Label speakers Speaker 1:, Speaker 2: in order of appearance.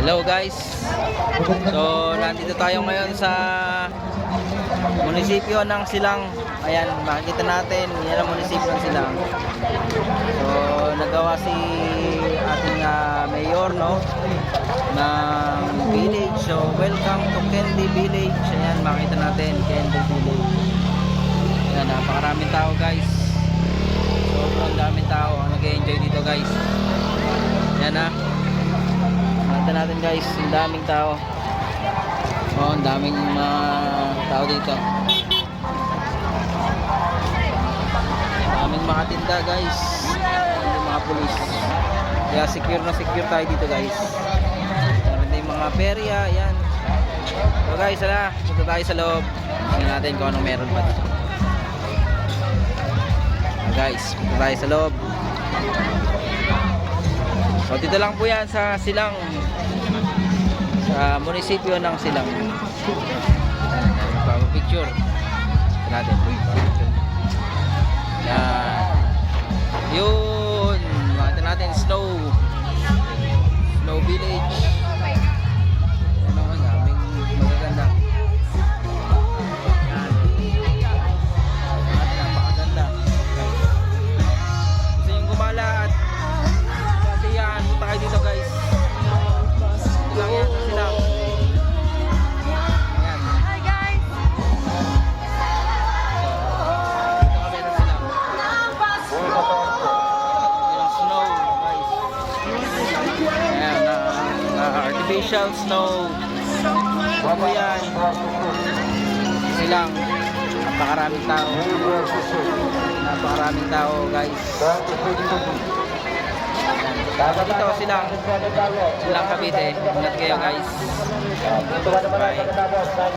Speaker 1: Hello guys. So nandito tayo ngayon sa munisipyo ng Silang. Ayan, makikita natin, yan ang munisipyo ng Silang. So nagawa si ating mayor, no, ng village. So welcome to Candy Village. Ayan, makikita natin Candy Village. Ayan, napakaraming tao guys. Sobrang daming tao ang nag-enjoy dito guys. Ayan na. Nakita natin guys, ang daming tao. Oh, ang daming tao dito. Daming mga tinda guys. Daming mga pulis. Kaya secure na secure tayo dito guys. Meron din mga perya, yan. So guys, hala, punta tayo sa loob. Tingnan natin kung anong meron pa dito. So guys, punta tayo sa loob. So dito lang po yan sa Silang, sa munisipyo ng Silang. Picture natin. Yun, makita natin Snow Village. Ano ang daming magaganda. Napakaganda. Gusto yung gumala at kasiyahan, punta kayo dito guys. Ito lang yan sa Silang. Artificial snow. Ano yan? Silang. Napakaraming tao. Napakaraming tao guys. Dito Silang. Silang Cavite. Ingat kayo guys. Bye.